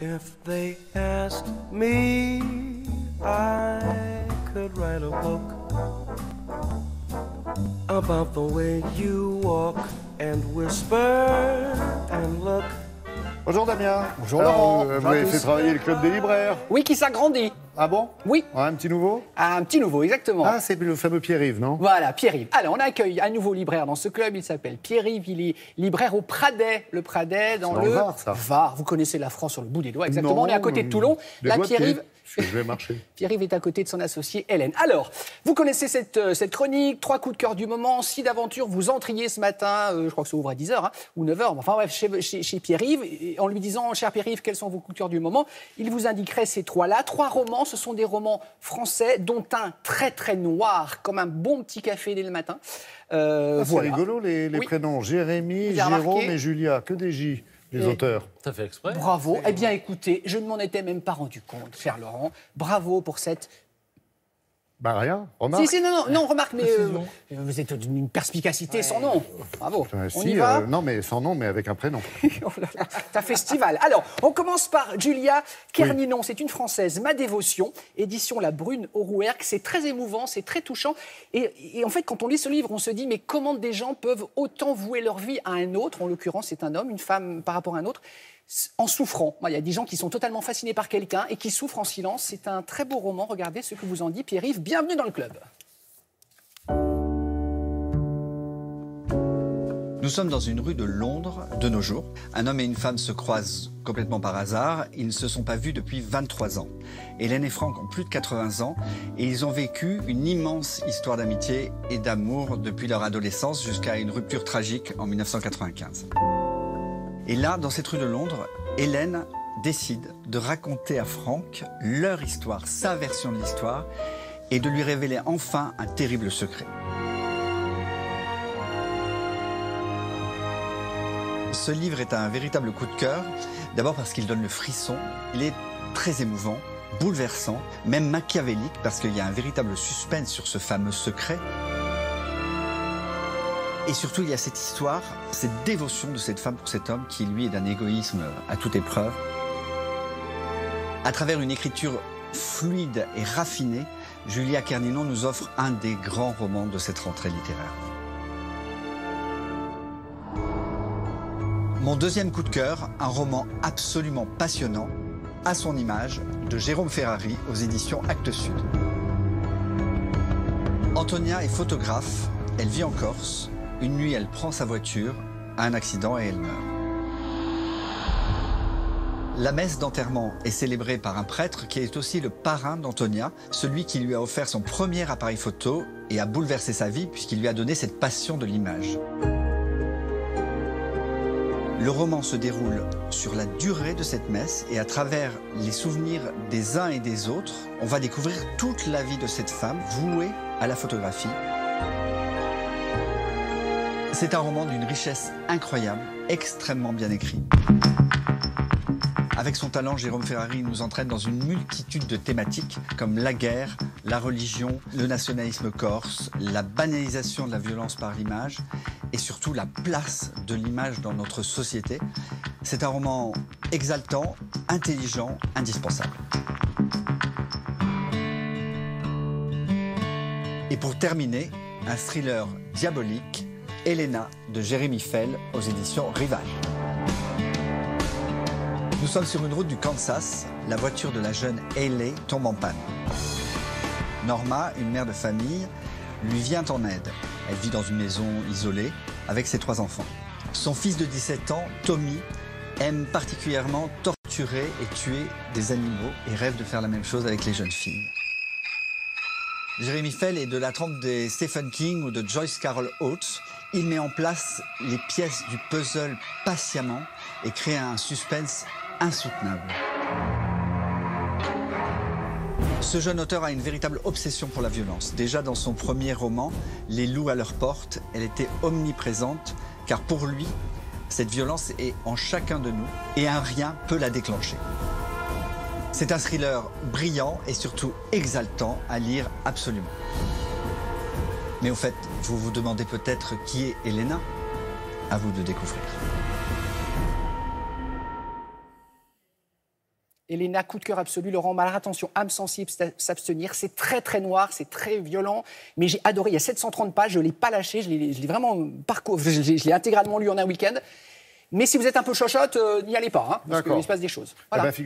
If they asked me, I could write a book about the way you walk and whisper and look. Bonjour Damien. Bonjour Laurent. Vous avez fait travailler le club des libraires. Oui, qui s'agrandit. Ah bon? Oui. Ouais, un petit nouveau? Un petit nouveau, exactement. Ah, c'est le fameux Pierre-Yves, non? Voilà, Pierre-Yves. Alors, on accueille un nouveau libraire dans ce club. Il s'appelle Pierre-Yves. Il est libraire au Pradet. Le Pradet, dans le Var, ça. Var. Vous connaissez la France sur le bout des doigts, exactement. Non, On est à côté de Toulon. Là, Pierre-Yves. Je vais marcher. Pierre-Yves est à côté de son associé Hélène. Alors, vous connaissez cette chronique, 3 coups de cœur du moment, 6 d'aventures. Vous entriez ce matin, je crois que ça ouvre à 10h ou 9h, enfin bref, chez Pierre-Yves, en lui disant, cher Pierre-Yves, quels sont vos coups de cœur du moment? Il vous indiquerait ces 3-là. 3 romans, ce sont des romans français, dont un très très noir, comme un bon petit café dès le matin. C'est Voilà. rigolo les Oui. prénoms. Jérémy, Vous avez Jérôme remarqué et Julia. Que des J, les auteurs. T'as fait exprès. Bravo. Eh bien, écoutez, je ne m'en étais même pas rendu compte, cher Laurent. Bravo pour cette... Bah rien, remarque. Si, non, remarque, mais vous êtes d'une perspicacité sans nom. Bravo. On y Si, va. non, mais sans nom, mais avec un prénom. Oh là là, c'est un festival. Alors, on commence par Julia Kerninon. C'est une Française, Ma Dévotion, édition La Brune au Rouergue. C'est très émouvant, c'est très touchant. Et en fait, quand on lit ce livre, on se dit, mais comment des gens peuvent autant vouer leur vie à un autre? En l'occurrence, c'est un homme, une femme par rapport à un autre, en souffrant. Il y a des gens qui sont totalement fascinés par quelqu'un et qui souffrent en silence. C'est un très beau roman. Regardez ce que vous en dit Pierre-Yves. Bienvenue dans le club. Nous sommes dans une rue de Londres de nos jours. Un homme et une femme se croisent complètement par hasard. Ils ne se sont pas vus depuis 23 ans. Hélène et Franck ont plus de 80 ans et ils ont vécu une immense histoire d'amitié et d'amour depuis leur adolescence jusqu'à une rupture tragique en 1995. Et là, dans cette rue de Londres, Hélène décide de raconter à Franck leur histoire, sa version de l'histoire, et de lui révéler enfin un terrible secret. Ce livre est un véritable coup de cœur, d'abord parce qu'il donne le frisson, il est très émouvant, bouleversant, même machiavélique, parce qu'il y a un véritable suspense sur ce fameux secret. Et surtout, il y a cette histoire, cette dévotion de cette femme pour cet homme qui, lui, est d'un égoïsme à toute épreuve. À travers une écriture fluide et raffinée, Julia Kerninon nous offre un des grands romans de cette rentrée littéraire. Mon deuxième coup de cœur, un roman absolument passionnant, À son image, de Jérôme Ferrari aux éditions Actes Sud. Antonia est photographe, elle vit en Corse. Une nuit, elle prend sa voiture, a un accident et elle meurt. La messe d'enterrement est célébrée par un prêtre qui est aussi le parrain d'Antonia, celui qui lui a offert son premier appareil photo et a bouleversé sa vie puisqu'il lui a donné cette passion de l'image. Le roman se déroule sur la durée de cette messe et à travers les souvenirs des uns et des autres, on va découvrir toute la vie de cette femme vouée à la photographie. C'est un roman d'une richesse incroyable, extrêmement bien écrit. Avec son talent, Jérôme Ferrari nous entraîne dans une multitude de thématiques comme la guerre, la religion, le nationalisme corse, la banalisation de la violence par l'image et surtout la place de l'image dans notre société. C'est un roman exaltant, intelligent, indispensable. Et pour terminer, un thriller diabolique, Elena de Jérémy Fell aux éditions Rivage. Nous sommes sur une route du Kansas. La voiture de la jeune Hayley tombe en panne. Norma, une mère de famille, lui vient en aide. Elle vit dans une maison isolée avec ses 3 enfants. Son fils de 17 ans, Tommy, aime particulièrement torturer et tuer des animaux et rêve de faire la même chose avec les jeunes filles. Jérémy Fell est de la trempe des Stephen King ou de Joyce Carol Oates. Il met en place les pièces du puzzle patiemment et crée un suspense insoutenable. Ce jeune auteur a une véritable obsession pour la violence. Déjà dans son premier roman, Les loups à leur porte, elle était omniprésente, car pour lui, cette violence est en chacun de nous et un rien peut la déclencher. C'est un thriller brillant et surtout exaltant à lire absolument. Mais au fait, vous vous demandez peut-être qui est Elena? À vous de découvrir. Elena, coup de cœur absolu. Laurent Malraux, attention, âme sensible, s'abstenir. C'est très, très noir, c'est très violent. Mais j'ai adoré. Il y a 730 pages, je ne l'ai pas lâché. Je l'ai vraiment parcouru. Je l'ai intégralement lu en un week-end. Mais si vous êtes un peu chochotte, n'y allez pas, hein, parce qu'il se passe des choses. Voilà. Eh ben,